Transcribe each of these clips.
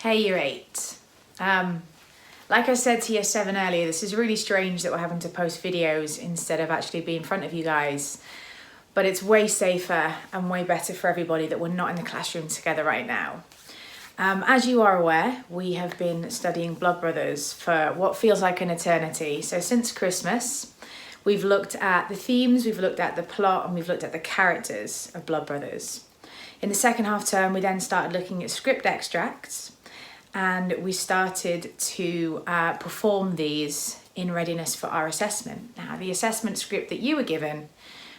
Hey, Year 8. Like I said to Year 7 earlier, this is really strange that we're having to post videos instead of actually be in front of you guys. But it's way safer and way better for everybody that we're not in the classroom together right now. As you are aware, we have been studying Blood Brothers for what feels like an eternity. So since Christmas, we've looked at the themes, we've looked at the plot, and we've looked at the characters of Blood Brothers. In the second half term, we then started looking at script extracts, and we started to perform these in readiness for our assessment. Now, the assessment script that you were given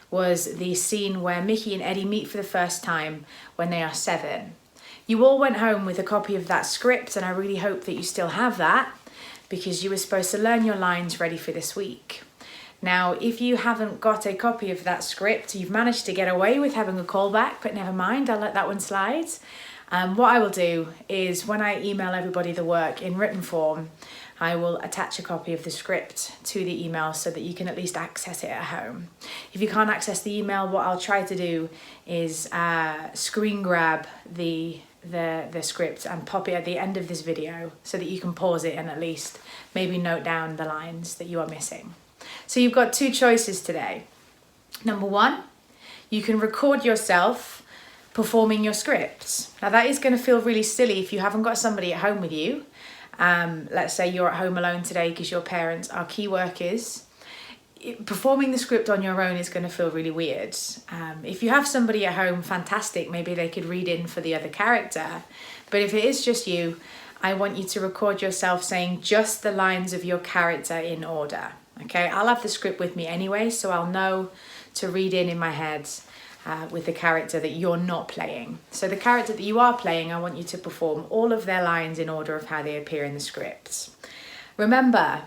was the scene where Mickey and Eddie meet for the first time when they are 7. You all went home with a copy of that script, and I really hope that you still have that, because you were supposed to learn your lines ready for this week. Now, if you haven't got a copy of that script, you've managed to get away with having a callback, but never mind, I'll let that one slide. What I will do is when I email everybody the work in written form, I will attach a copy of the script to the email so that you can at least access it at home. If you can't access the email, what I'll try to do is screen grab the script and pop it at the end of this video so that you can pause it and at least maybe note down the lines that you are missing. So you've got 2 choices today. Number 1, you can record yourself performing your scripts. Now that is going to feel really silly if you haven't got somebody at home with you. Let's say you're at home alone today because your parents are key workers. Performing the script on your own is going to feel really weird. If you have somebody at home, fantastic, maybe they could read in for the other character. But if it is just you, I want you to record yourself saying just the lines of your character in order. Okay, I'll have the script with me anyway, so I'll know to read in my head with the character that you're not playing. So the character that you are playing, I want you to perform all of their lines in order of how they appear in the script. Remember,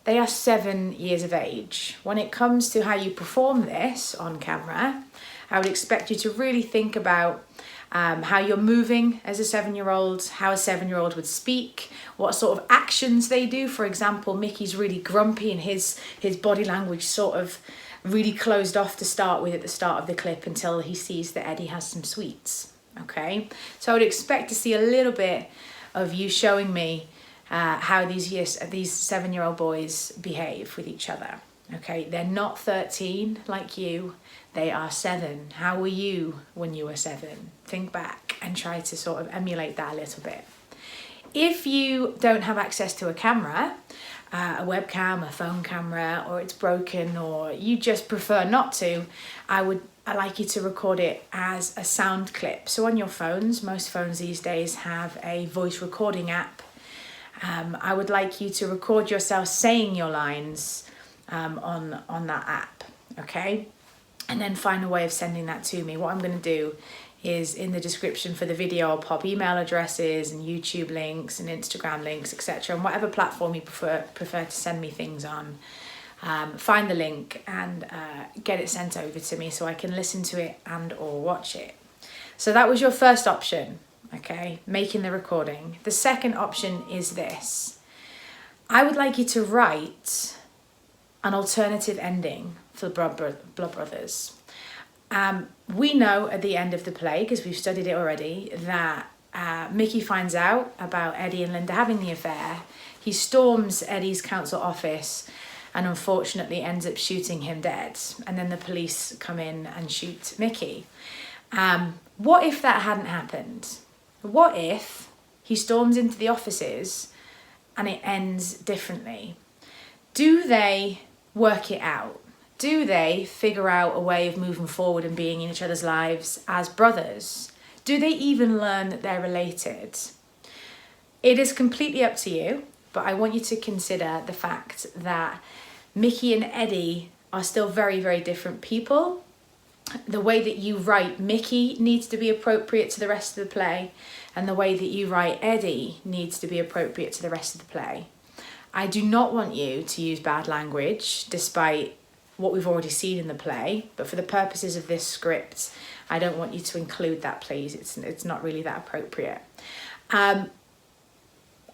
they are 7 years of age. When it comes to how you perform this on camera, I would expect you to really think about how you're moving as a 7-year-old, how a 7-year-old would speak, what sort of actions they do. For example, Mickey's really grumpy and his body language sort of really closed off to start with at the start of the clip until he sees that Eddie has some sweets. Okay, so I would expect to see a little bit of you showing me how these 7-year-old boys behave with each other. Okay, they're not 13 like you, they are 7. How were you when you were 7? Think back and try to sort of emulate that a little bit. If you don't have access to a camera, a webcam, a phone camera, or it's broken, or you just prefer not to, I like you to record it as a sound clip. So on your phones, most phones these days have a voice recording app. I would like you to record yourself saying your lines on that app, okay? And then find a way of sending that to me. What I'm going to do is in the description for the video, I'll pop email addresses and YouTube links and Instagram links, etc. And whatever platform you prefer to send me things on, find the link and get it sent over to me so I can listen to it and or watch it. So that was your first option, okay? Making the recording. The second option is this. I would like you to write an alternative ending for Blood Brothers. We know at the end of the play, because we've studied it already, that Mickey finds out about Eddie and Linda having the affair. He storms Eddie's council office and unfortunately ends up shooting him dead. And then the police come in and shoot Mickey. What if that hadn't happened? What if he storms into the offices and it ends differently? Do they work it out? Do they figure out a way of moving forward and being in each other's lives as brothers? Do they even learn that they're related? It is completely up to you, but I want you to consider the fact that Mickey and Eddie are still very, very different people. The way that you write Mickey needs to be appropriate to the rest of the play, and the way that you write Eddie needs to be appropriate to the rest of the play. I do not want you to use bad language, despite what we've already seen in the play, but for the purposes of this script, I don't want you to include that, please. It's not really that appropriate. I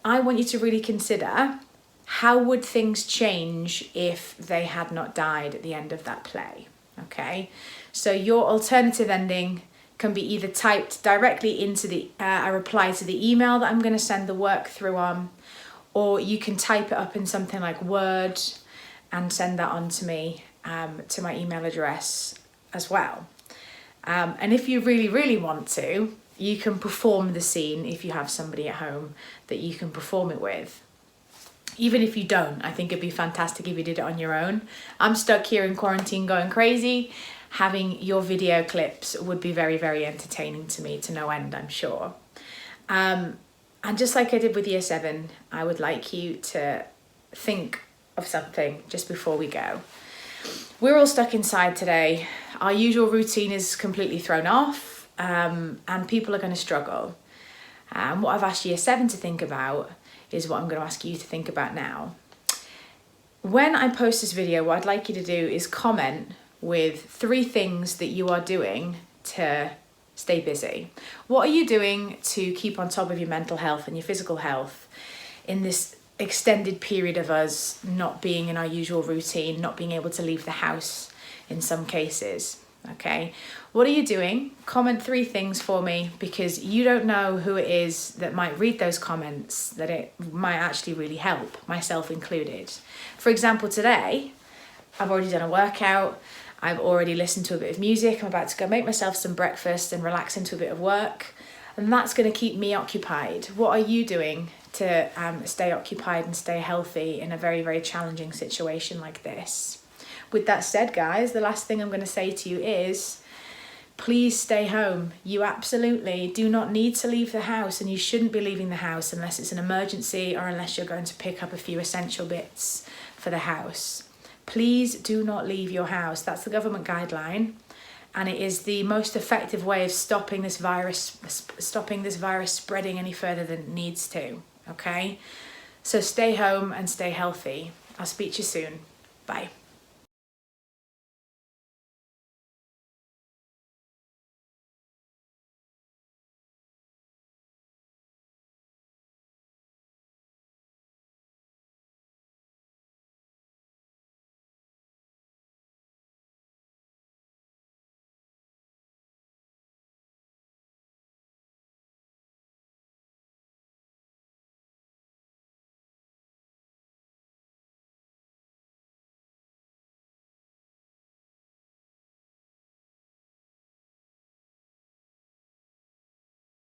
want you to really consider how would things change if they had not died at the end of that play, okay? So your alternative ending can be either typed directly into a reply to the email that I'm going to send the work through on, or you can type it up in something like Word and send that on to me, to my email address as well. And if you really, really want to, you can perform the scene if you have somebody at home that you can perform it with. Even if you don't, I think it'd be fantastic if you did it on your own. I'm stuck here in quarantine going crazy. Having your video clips would be very, very entertaining to me to no end, I'm sure. And just like I did with year 7, I would like you to think of something just before we go. We're all stuck inside today. Our usual routine is completely thrown off, and people are going to struggle. What I've asked year 7 to think about is what I'm going to ask you to think about now. When I post this video, what I'd like you to do is comment with 3 things that you are doing to stay busy. What are you doing to keep on top of your mental health and your physical health in this extended period of us not being in our usual routine, not being able to leave the house in some cases? Okay, what are you doing? Comment 3 things for me, because you don't know who it is that might read those comments that it might actually really help, myself included. For example, today, I've already done a workout. I've already listened to a bit of music. I'm about to go make myself some breakfast and relax into a bit of work. And that's going to keep me occupied. What are you doing to stay occupied and stay healthy in a very, very challenging situation like this? With that said, guys, the last thing I'm going to say to you is, please stay home. You absolutely do not need to leave the house, and you shouldn't be leaving the house unless it's an emergency or unless you're going to pick up a few essential bits for the house. Please do not leave your house. That's the government guideline, and it is the most effective way of stopping this virus spreading any further than it needs to. Okay? So stay home and stay healthy. I'll speak to you soon. Bye.